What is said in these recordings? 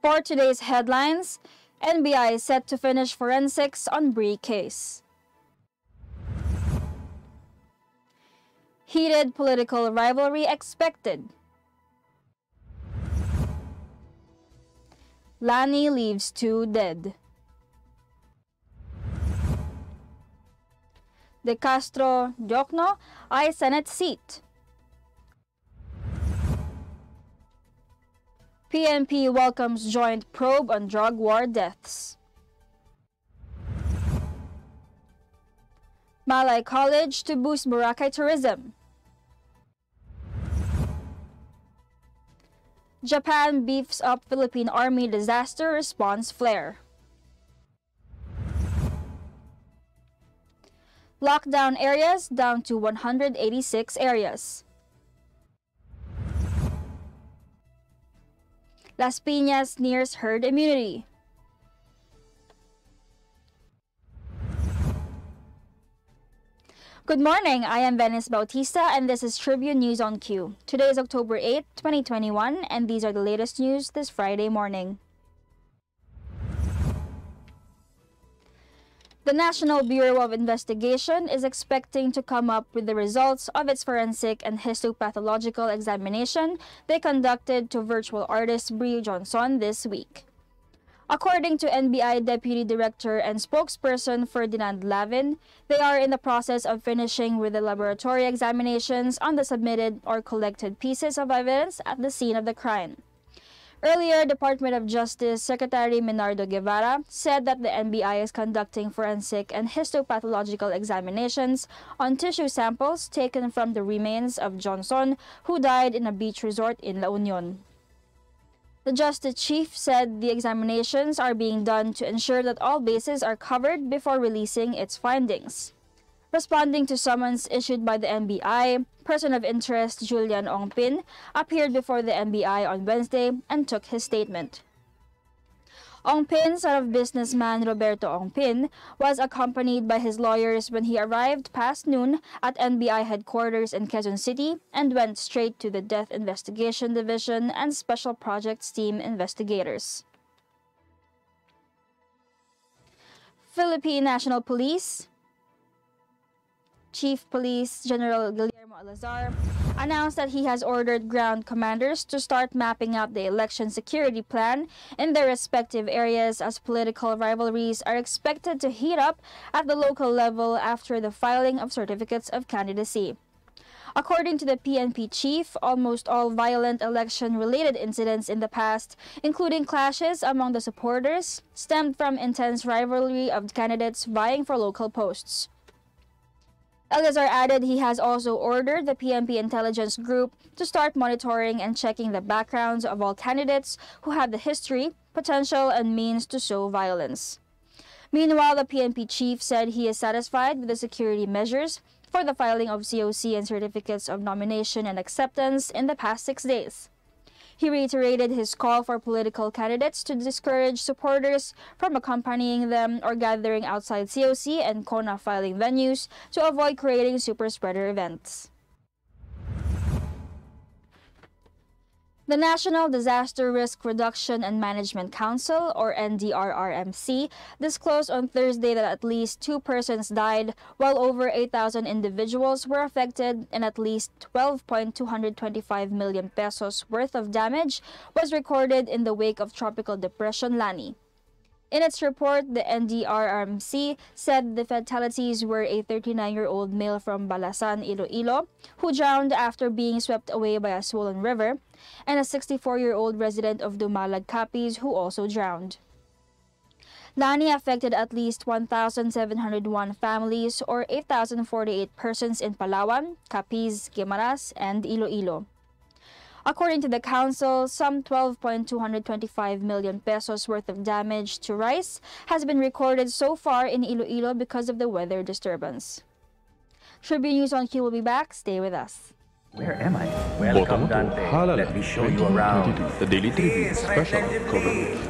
For today's headlines, NBI set to finish forensics on Bree case. Heated political rivalry expected. Lannie leaves 2 dead. De Castro, Diokno, I Senate seat. PNP welcomes joint probe on drug war deaths. Malay College to boost Boracay tourism. Japan beefs up Philippine Army disaster response flair. Lockdown areas down to 186 areas. Las Piñas nears herd immunity. Good morning, I am Venice Bautista and this is Tribune News on Q. Today is October 8, 2021 and these are the latest news this Friday morning. The National Bureau of Investigation is expecting to come up with the results of its forensic and histopathological examination they conducted to virtual artist Bree this week. According to NBI Deputy Director and spokesperson Ferdinand Lavin, they are in the process of finishing with the laboratory examinations on the submitted or collected pieces of evidence at the scene of the crime. Earlier, Department of Justice Secretary Menardo Guevara said that the NBI is conducting forensic and histopathological examinations on tissue samples taken from the remains of Johnson, who died in a beach resort in La Union. The Justice Chief said the examinations are being done to ensure that all bases are covered before releasing its findings. Responding to summons issued by the NBI, person of interest Julian Ongpin appeared before the NBI on Wednesday and took his statement. Ongpin, son of businessman Roberto Ongpin, was accompanied by his lawyers when he arrived past noon at NBI headquarters in Quezon City and went straight to the Death Investigation Division and Special Projects Team investigators. Philippine National Police Chief Police General Guillermo Alazar announced that he has ordered ground commanders to start mapping out the election security plan in their respective areas as political rivalries are expected to heat up at the local level after the filing of certificates of candidacy. According to the PNP chief, almost all violent election-related incidents in the past, including clashes among the supporters, stemmed from intense rivalry of candidates vying for local posts. Alazar added he has also ordered the PNP intelligence group to start monitoring and checking the backgrounds of all candidates who have the history, potential, and means to sow violence. Meanwhile, the PNP chief said he is satisfied with the security measures for the filing of COC and certificates of nomination and acceptance in the past 6 days. He reiterated his call for political candidates to discourage supporters from accompanying them or gathering outside COC and CONA filing venues to avoid creating super-spreader events. The National Disaster Risk Reduction and Management Council, or NDRRMC, disclosed on Thursday that at least 2 persons died, while over 8,000 individuals were affected and at least 12.225 million pesos worth of damage was recorded in the wake of Tropical Depression Lannie. In its report, the NDRRMC said the fatalities were a 39-year-old male from Balasan, Iloilo, who drowned after being swept away by a swollen river, and a 64-year-old resident of Dumalag, Capiz, who also drowned. Lannie affected at least 1,701 families or 8,048 persons in Palawan, Capiz, Guimaras, and Iloilo. According to the council, some 12.225 million pesos worth of damage to rice has been recorded so far in Iloilo because of the weather disturbance. Tribune News on Q will be back. Stay with us. Where am I? Welcome, Dante. Let me show you around. The Daily Tribune special coverage.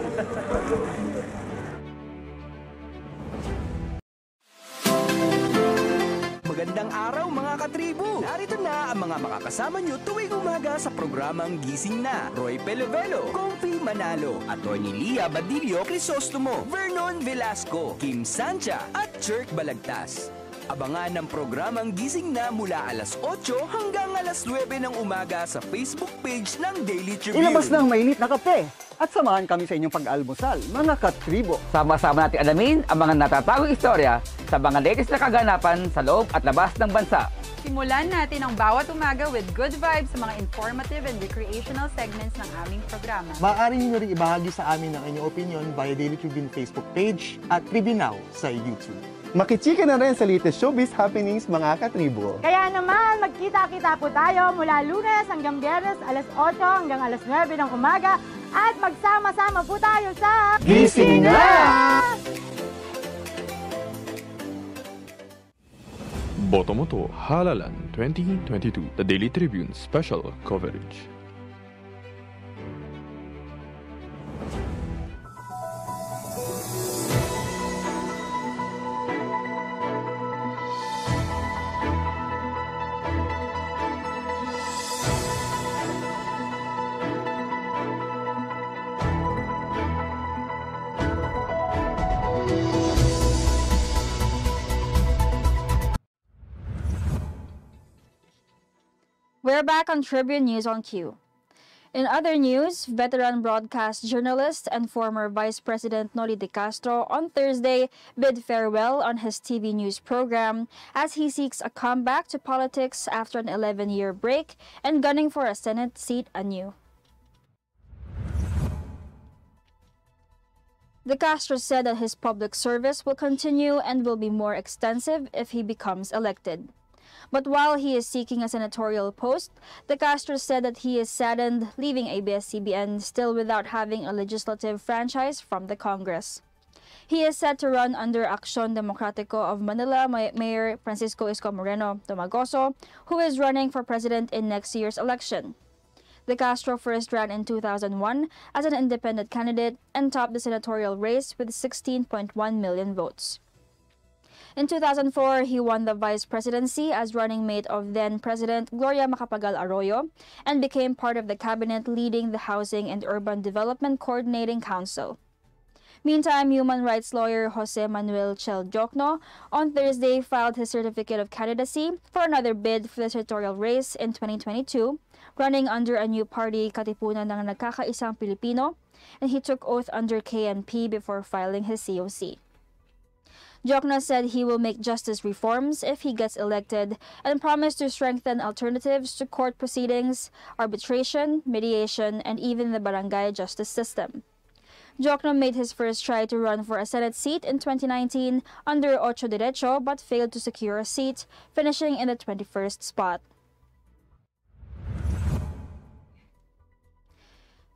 Magandang araw mga katribu! Narito na ang mga makakasama kasama nyo tuwing umaga sa programang Gising Na. Roy Pelovelo, Comfy Manalo, Atty. Lia Badillo Crisostomo, Vernon Velasco, Kim Sancha at Jerk Balagtas. Abangan ang programang Gising Na mula alas 8 hanggang alas 9 ng umaga sa Facebook page ng Daily Tribune. Ilabas na ang mainit na kape at samahan kami sa inyong pag-almusal, mga katribo. Sama-sama natin alamin ang mga natatagong istorya sa mga latest na kaganapan sa loob at labas ng bansa. Simulan natin ang bawat umaga with good vibes sa mga informative and recreational segments ng aming programa. Maaari niyo rin ibahagi sa amin ang inyong opinion via Daily Tribune Facebook page at TribuneNow sa YouTube. Makichika na rin sa latest showbiz happenings, mga katribo. Kaya naman, magkita-kita po tayo mula Lunes hanggang Biyernes, alas 8 hanggang alas 9 ng umaga at magsama-sama po tayo sa Gising Na! Botomoto Halalan 2022, the Daily Tribune special coverage. We're back on Tribune News on Q. In other news, veteran broadcast journalist and former Vice President Noli de Castro on Thursday bid farewell on his TV news program as he seeks a comeback to politics after an 11-year break and gunning for a Senate seat anew. De Castro said that his public service will continue and will be more extensive if he becomes elected. But while he is seeking a senatorial post, De Castro said that he is saddened leaving ABS-CBN still without having a legislative franchise from the Congress. He is set to run under Acción Democrático of Manila Mayor Francisco Isko Moreno Domagoso, who is running for president in next year's election. De Castro first ran in 2001 as an independent candidate and topped the senatorial race with 16.1 million votes. In 2004, he won the vice presidency as running mate of then-President Gloria Macapagal Arroyo and became part of the cabinet leading the Housing and Urban Development Coordinating Council. Meantime, human rights lawyer Jose Manuel Chel Diokno on Thursday filed his certificate of candidacy for another bid for the senatorial race in 2022, running under a new party, Katipunan ng Nagkakaisang Pilipino, and he took oath under KNP before filing his COC. Diokno said he will make justice reforms if he gets elected and promised to strengthen alternatives to court proceedings, arbitration, mediation, and even the barangay justice system. Diokno made his first try to run for a Senate seat in 2019 under Ocho Derecho but failed to secure a seat, finishing in the 21st spot.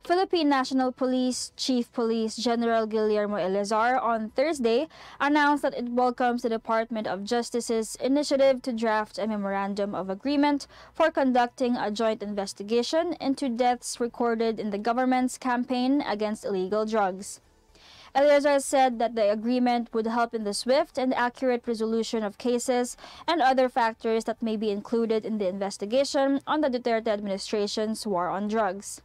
Philippine National Police Chief Police General Guillermo Eleazar on Thursday announced that it welcomes the Department of Justice's initiative to draft a memorandum of agreement for conducting a joint investigation into deaths recorded in the government's campaign against illegal drugs. Eleazar said that the agreement would help in the swift and accurate resolution of cases and other factors that may be included in the investigation on the Duterte administration's war on drugs.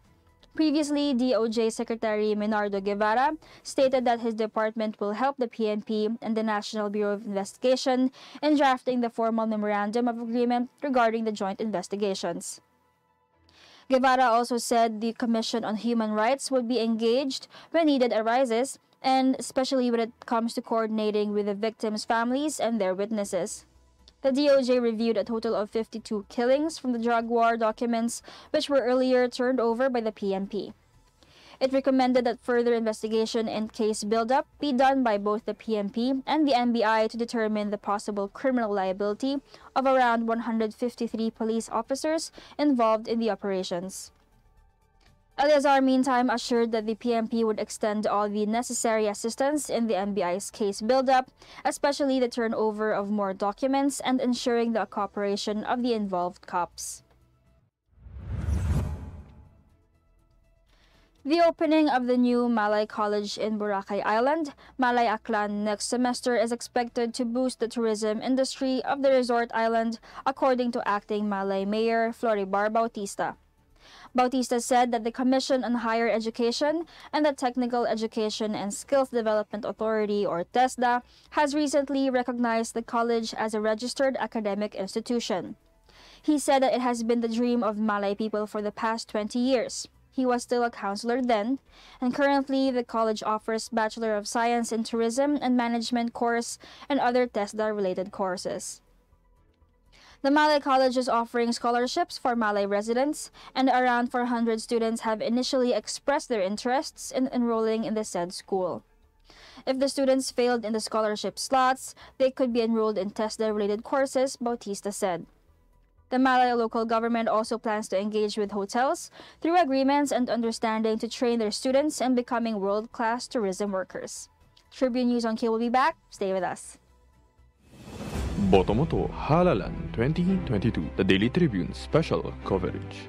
Previously, DOJ Secretary Menardo Guevara stated that his department will help the PNP and the National Bureau of Investigation in drafting the formal memorandum of agreement regarding the joint investigations. Guevara also said the Commission on Human Rights would be engaged when needed arises, and especially when it comes to coordinating with the victims' families and their witnesses. The DOJ reviewed a total of 52 killings from the drug war documents, which were earlier turned over by the PNP. It recommended that further investigation and case buildup be done by both the PNP and the NBI to determine the possible criminal liability of around 153 police officers involved in the operations. Eleazar, meantime, assured that the PNP would extend all the necessary assistance in the NBI's case buildup, especially the turnover of more documents and ensuring the cooperation of the involved cops. The opening of the new Malay College in Boracay Island, Malay Aklan, next semester is expected to boost the tourism industry of the resort island, according to acting Malay Mayor Phl Bautista. Bautista said that the Commission on Higher Education and the Technical Education and Skills Development Authority, or TESDA, has recently recognized the college as a registered academic institution. He said that it has been the dream of Malay people for the past 20 years. He was still a counselor then, and currently the college offers Bachelor of Science in Tourism and Management course and other TESDA-related courses. The Malay College is offering scholarships for Malay residents, and around 400 students have initially expressed their interests in enrolling in the said school. If the students failed in the scholarship slots, they could be enrolled in TESDA-related courses, Bautista said. The Malay local government also plans to engage with hotels through agreements and understanding to train their students in becoming world-class tourism workers. Tribune News on Q will be back. Stay with us. Botomoto Halalan 2022, the Daily Tribune special coverage.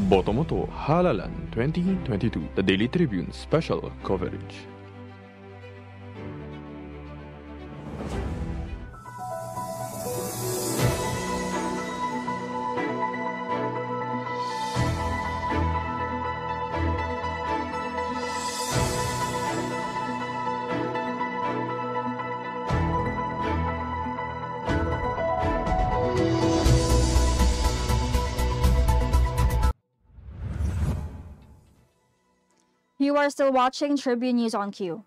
Botomoto Halalan 2022, the Daily Tribune special coverage. You are still watching Tribune News on Q.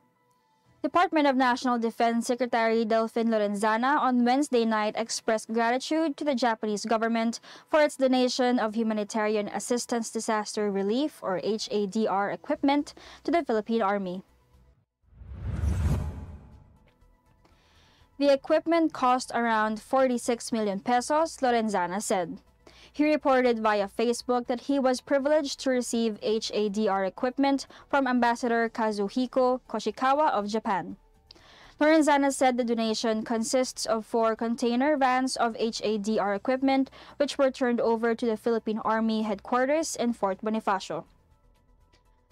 Department of National Defense Secretary Delfin Lorenzana on Wednesday night expressed gratitude to the Japanese government for its donation of Humanitarian Assistance Disaster Relief, or HADR, equipment to the Philippine Army. The equipment cost around 46 million pesos, Lorenzana said. He reported via Facebook that he was privileged to receive HADR equipment from Ambassador Kazuhiko Koshikawa of Japan. Lorenzana said the donation consists of 4 container vans of HADR equipment, which were turned over to the Philippine Army headquarters in Fort Bonifacio.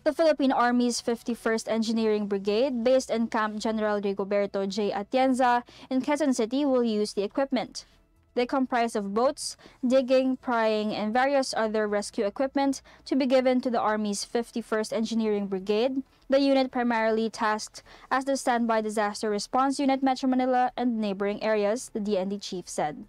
The Philippine Army's 51st Engineering Brigade, based in Camp General Rigoberto J. Atienza in Quezon City, will use the equipment. They comprise of boats, digging, prying, and various other rescue equipment to be given to the Army's 51st Engineering Brigade, the unit primarily tasked as the Standby Disaster Response Unit Metro Manila and neighboring areas, the DND chief said.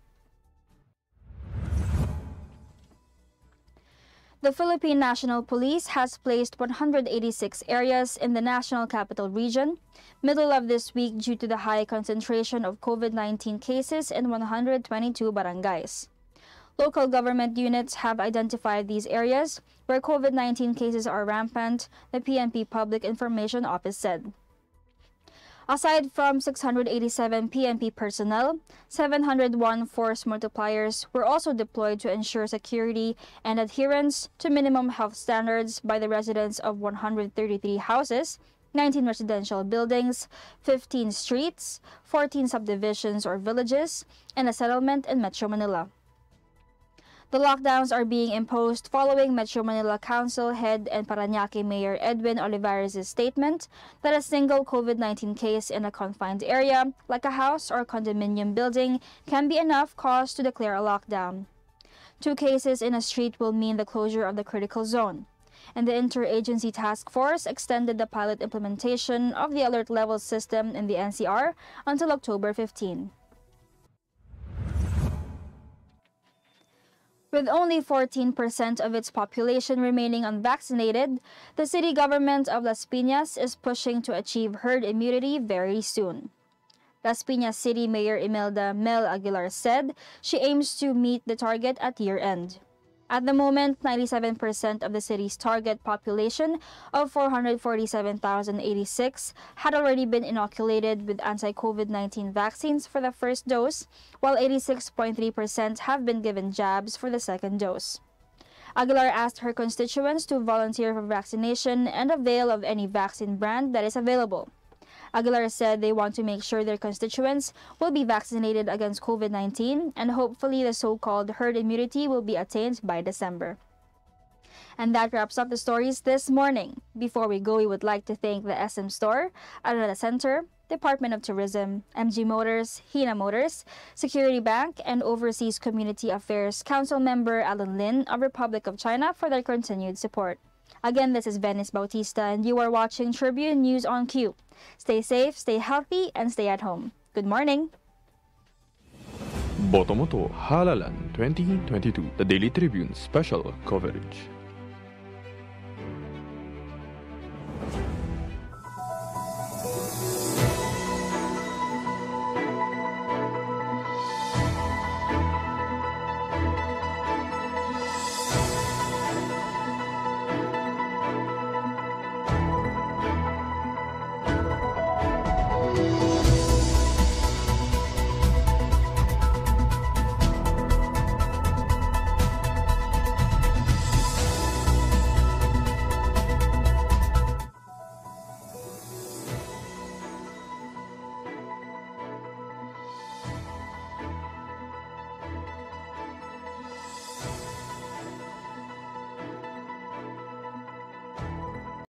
The Philippine National Police has placed 186 areas in the National Capital Region, middle of this week due to the high concentration of COVID-19 cases in 122 barangays. Local government units have identified these areas where COVID-19 cases are rampant, the PNP Public Information Office said. Aside from 687 PNP personnel, 701 force multipliers were also deployed to ensure security and adherence to minimum health standards by the residents of 133 houses, 19 residential buildings, 15 streets, 14 subdivisions or villages, and a settlement in Metro Manila. The lockdowns are being imposed following Metro Manila Council Head and Parañaque Mayor Edwin Olivares' statement that a single COVID-19 case in a confined area, like a house or condominium building, can be enough cause to declare a lockdown. 2 cases in a street will mean the closure of the critical zone, and the Interagency Task Force extended the pilot implementation of the alert level system in the NCR until October 15. With only 14% of its population remaining unvaccinated, the city government of Las Piñas is pushing to achieve herd immunity very soon. Las Piñas City Mayor Imelda Mel Aguilar said she aims to meet the target at year-end. At the moment, 97% of the city's target population of 447,086 had already been inoculated with anti-COVID-19 vaccines for the first dose, while 86.3% have been given jabs for the second dose. Aguilar asked her constituents to volunteer for vaccination and avail of any vaccine brand that is available. Aguilar said they want to make sure their constituents will be vaccinated against COVID-19 and hopefully the so-called herd immunity will be attained by December. And that wraps up the stories this morning. Before we go, we would like to thank the SM Store, Arala Center, Department of Tourism, MG Motors, Hina Motors, Security Bank, and Overseas Community Affairs Council member Alan Lin of Republic of China for their continued support. Again, this is Venice Bautista, and you are watching Tribune News on Cue. Stay safe, stay healthy, and stay at home. Good morning. Botomoto Halalan 2022, the Daily Tribune special coverage.